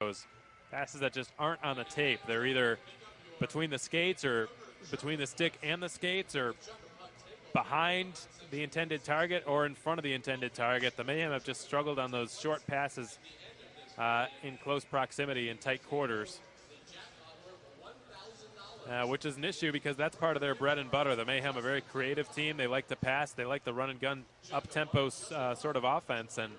those passes that just aren't on the tape. They're either between the skates or between the stick and the skates or behind the intended target or in front of the intended target. The Mayhem have just struggled on those short passes in close proximity in tight quarters, which is an issue because that's part of their bread and butter. The Mayhem, a very creative team. They like to pass. They like the run and gun up-tempo sort of offense, and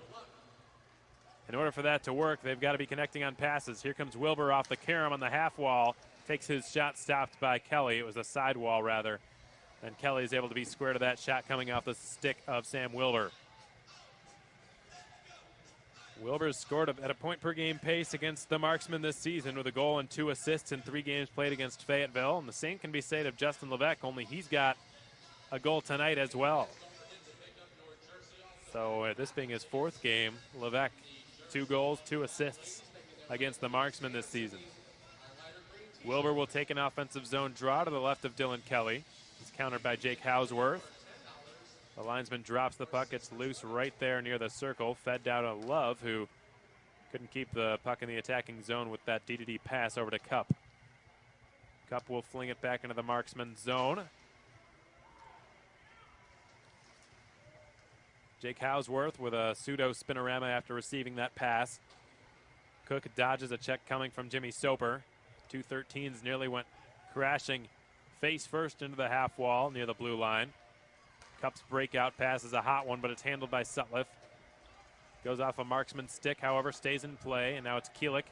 in order for that to work, they've got to be connecting on passes. Here comes Wilbur off the carom on the half wall. Takes his shot stopped by Kelly. It was a sidewall, rather. And Kelly is able to be square to that shot coming off the stick of Sam Wilbur. Wilbur's scored at a point-per-game pace against the Marksmen this season with a goal and 2 assists in 3 games played against Fayetteville. And the same can be said of Justin Levesque, only he's got a goal tonight as well. So this being his 4th game, Levesque 2 goals, 2 assists against the Marksmen this season. Wilbur will take an offensive zone draw to the left of Dylan Kelly. He's countered by Jake Hausworth. The linesman drops the puck. It's loose right there near the circle. Fed down to Love, who couldn't keep the puck in the attacking zone with that D-to-D pass over to Cup. Cup will fling it back into the Marksman zone. Jake Hausworth with a pseudo spinorama after receiving that pass. Cook dodges a check coming from Jimmy Soper. 213s nearly went crashing face first into the half wall near the blue line. Cup's breakout pass is a hot one, but it's handled by Sutliff. Goes off a Marksman stick, however, stays in play, and now it's Keelik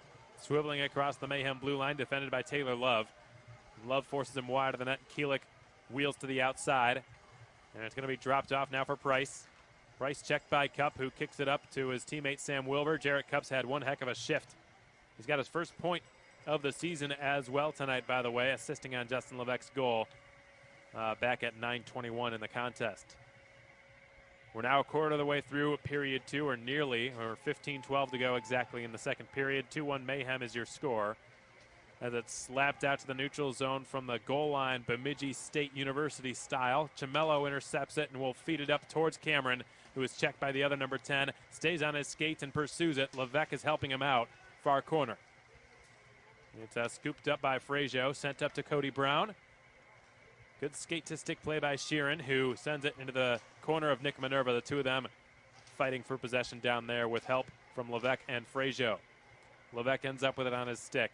swiveling across the Mayhem blue line, defended by Taylor Love. Love forces him wide of the net. Keelik wheels to the outside, and it's going to be dropped off now for Price. Price checked by Cup, who kicks it up to his teammate Sam Wilbur. Jarrett Cupp's had one heck of a shift. He's got his first point of the season as well tonight, by the way, assisting on Justin Levesque's goal back at 9:21 in the contest. We're now a quarter of the way through period 2, or nearly, or 15-12 to go exactly in the second period. 2-1 Mayhem is your score, as it's slapped out to the neutral zone from the goal line, Bemidji State University style. Chimello intercepts it and will feed it up towards Cameron, who is checked by the other number 10, stays on his skates and pursues it. Levesque is helping him out, far corner. It's scooped up by Frazio, sent up to Cody Brown. Good skate-to-stick play by Sheeran, who sends it into the corner of Nick Minerva. The two of them fighting for possession down there with help from Levesque and Frazio. Levesque ends up with it on his stick.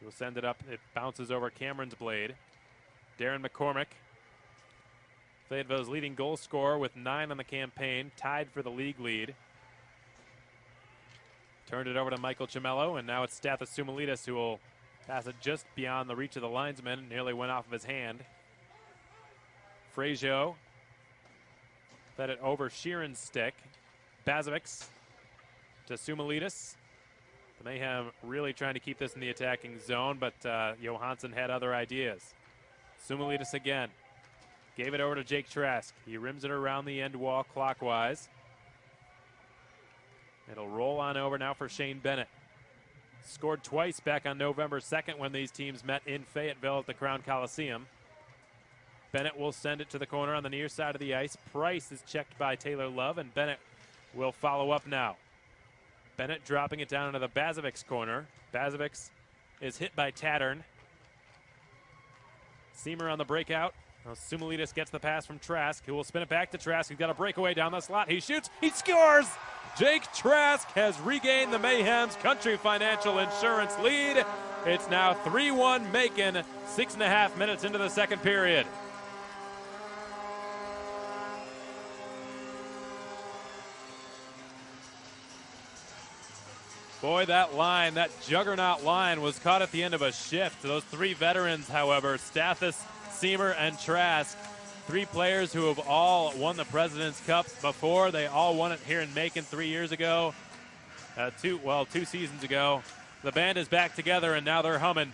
He'll send it up. It bounces over Cameron's blade. Darren McCormick, Fayetteville's leading goal scorer with 9 on the campaign, tied for the league lead. Turned it over to Michael Chimello, and now it's Stathis Sumalides who will pass it just beyond the reach of the linesman. Nearly went off of his hand. Frazio fed it over Sheeran's stick. Bazovics to Sumalides. The Mayhem really trying to keep this in the attacking zone, but Johansson had other ideas. Sumalides again. Gave it over to Jake Trask. He rims it around the end wall clockwise. It'll roll on over now for Shane Bennett. Scored twice back on November 2nd when these teams met in Fayetteville at the Crown Coliseum. Bennett will send it to the corner on the near side of the ice. Price is checked by Taylor Love, and Bennett will follow up now. Bennett dropping it down into the Bazovics corner. Bazovics is hit by Tattern. Seamer on the breakout. Now Sumalides gets the pass from Trask, who will spin it back to Trask. He's got a breakaway down the slot. He shoots. He scores! Jake Trask has regained the Mayhem's Country Financial Insurance lead. It's now 3-1 Macon, 6.5 minutes into the second period. Boy, that line, that juggernaut line, was caught at the end of a shift. Those 3 veterans, however, Stathis, Seamer, and Trask, 3 players who have all won the President's Cup before. They all won it here in Macon 3 years ago. 2 seasons ago. The band is back together, and now they're humming.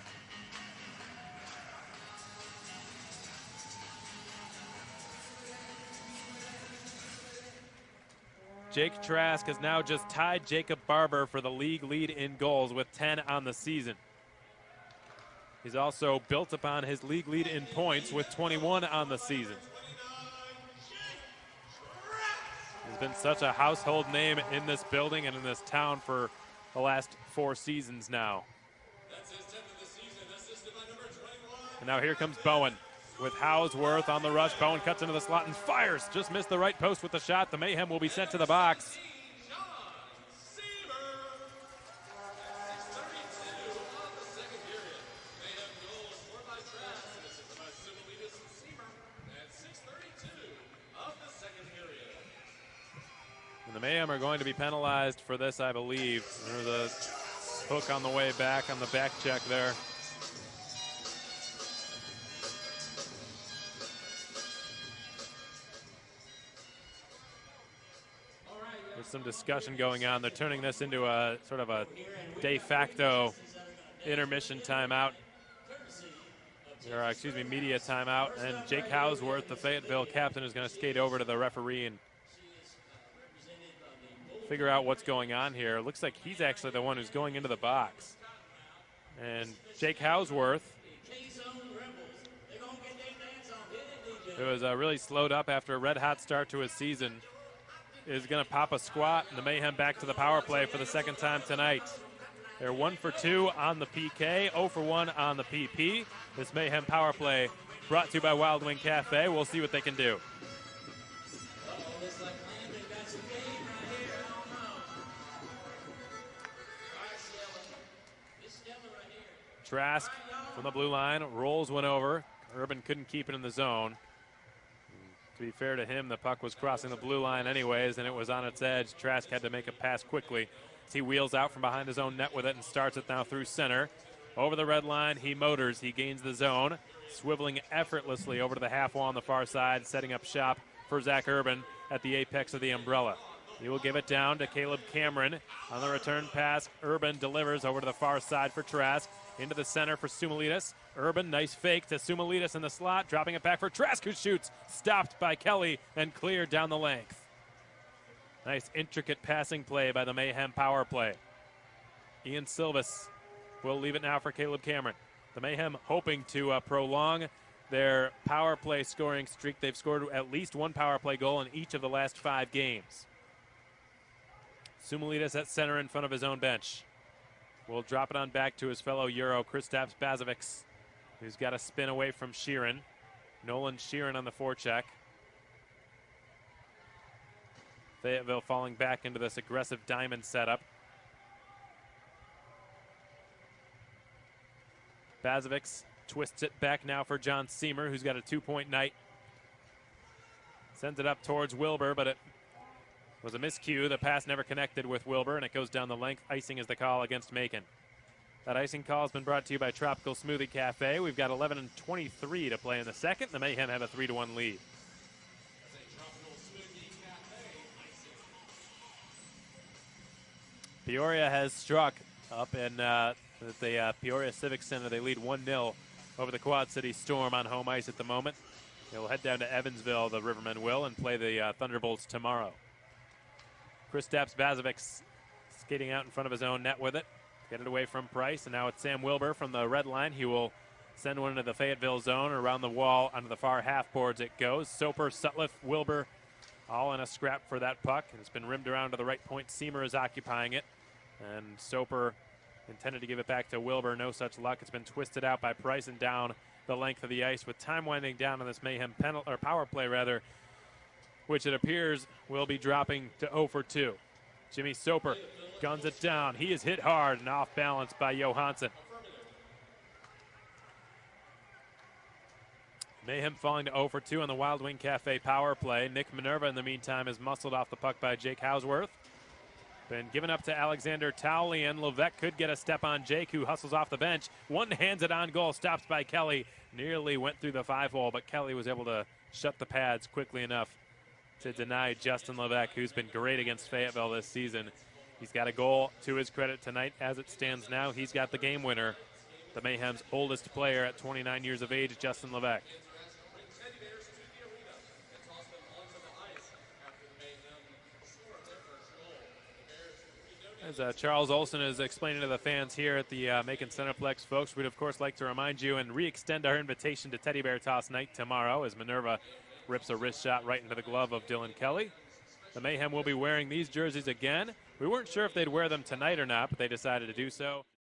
Jake Trask has now just tied Jacob Barber for the league lead in goals with 10 on the season. He's also built upon his league lead in points with 21 on the season. He's been such a household name in this building and in this town for the last 4 seasons now. And now here comes Bowen with Hausworth on the rush. Bowen cuts into the slot and fires. Just missed the right post with the shot. The Mayhem will be sent to the box. And the Mayhem are going to be penalized for this, I believe. There's a hook on the way back on the back check there. There's some discussion going on. They're turning this into a sort of a de facto intermission timeout. Or, excuse me, media timeout. And Jake Hausworth, the Fayetteville captain, is going to skate over to the referee and figure out what's going on here. It looks like he's actually the one who's going into the box. And Jake Hausworth, who was really slowed up after a red-hot start to his season, is going to pop a squat, and the Mayhem back to the power play for the second time tonight. They're 1 for 2 on the PK, 0 for 1 on the PP. This Mayhem power play brought to you by Wild Wing Cafe. We'll see what they can do. Trask from the blue line rolls one over. Urban couldn't keep it in the zone. To be fair to him, the puck was crossing the blue line anyways, and it was on its edge. Trask had to make a pass quickly as he wheels out from behind his own net with it and starts it now through center. Over the red line, he motors. He gains the zone, swiveling effortlessly over to the half wall on the far side, setting up shop for Zach Urban at the apex of the umbrella. He will give it down to Caleb Cameron. On the return pass, Urban delivers over to the far side for Trask. Into the center for Sumalitas. Urban, nice fake to Sumalitas in the slot, dropping it back for Trask, who shoots. Stopped by Kelly and cleared down the length. Nice intricate passing play by the Mayhem power play. Ian Silvas will leave it now for Caleb Cameron. The Mayhem hoping to prolong their power play scoring streak. They've scored at least 1 power play goal in each of the last 5 games. Sumalitas at center in front of his own bench. Will drop it on back to his fellow Euro, Kristaps Bazovics, who's got a spin away from Sheeran. Nolan Sheeran on the forecheck. Fayetteville falling back into this aggressive diamond setup. Bazovics twists it back now for John Seamer, who's got a 2-point night. Sends it up towards Wilbur, but it was a miscue. The pass never connected with Wilbur, and it goes down the length. Icing is the call against Macon. That icing call has been brought to you by Tropical Smoothie Cafe. We've got 11:23 to play in the second. The Mayhem have a 3-1 lead. Peoria has struck up in the Peoria Civic Center. They lead 1-0 over the Quad City Storm on home ice at the moment. They will head down to Evansville, the Rivermen will, and play the Thunderbolts tomorrow. Kristaps Bazovics skating out in front of his own net with it. Get it away from Price, and now it's Sam Wilbur from the red line. He will send one into the Fayetteville zone. Around the wall onto the far half boards it goes. Soper, Sutliff, Wilbur all in a scrap for that puck. And it's been rimmed around to the right point. Seamer is occupying it. And Soper intended to give it back to Wilbur. No such luck. It's been twisted out by Price and down the length of the ice with time winding down on this Mayhem power play, which it appears will be dropping to 0 for 2. Jimmy Soper guns it down. He is hit hard and off balance by Johansson. Mayhem falling to 0 for 2 on the Wild Wing Cafe power play. Nick Minerva, in the meantime, is muscled off the puck by Jake Hausworth. Been given up to Alexander Towley, and Levesque could get a step on Jake, who hustles off the bench. One hands it on goal, stops by Kelly. Nearly went through the 5-hole, but Kelly was able to shut the pads quickly enough to deny Justin Levesque, who's been great against Fayetteville this season. He's got a goal to his credit tonight. As it stands now, he's got the game winner. The Mayhem's oldest player at 29 years of age, Justin Levesque. As Charles Olson is explaining to the fans here at the Macon Centerplex, folks, we'd of course like to remind you and re-extend our invitation to Teddy Bear Toss Night tomorrow as Minerva rips a wrist shot right into the glove of Dylan Kelly. The Mayhem will be wearing these jerseys again We weren't sure if they'd wear them tonight or not, but they decided to do so.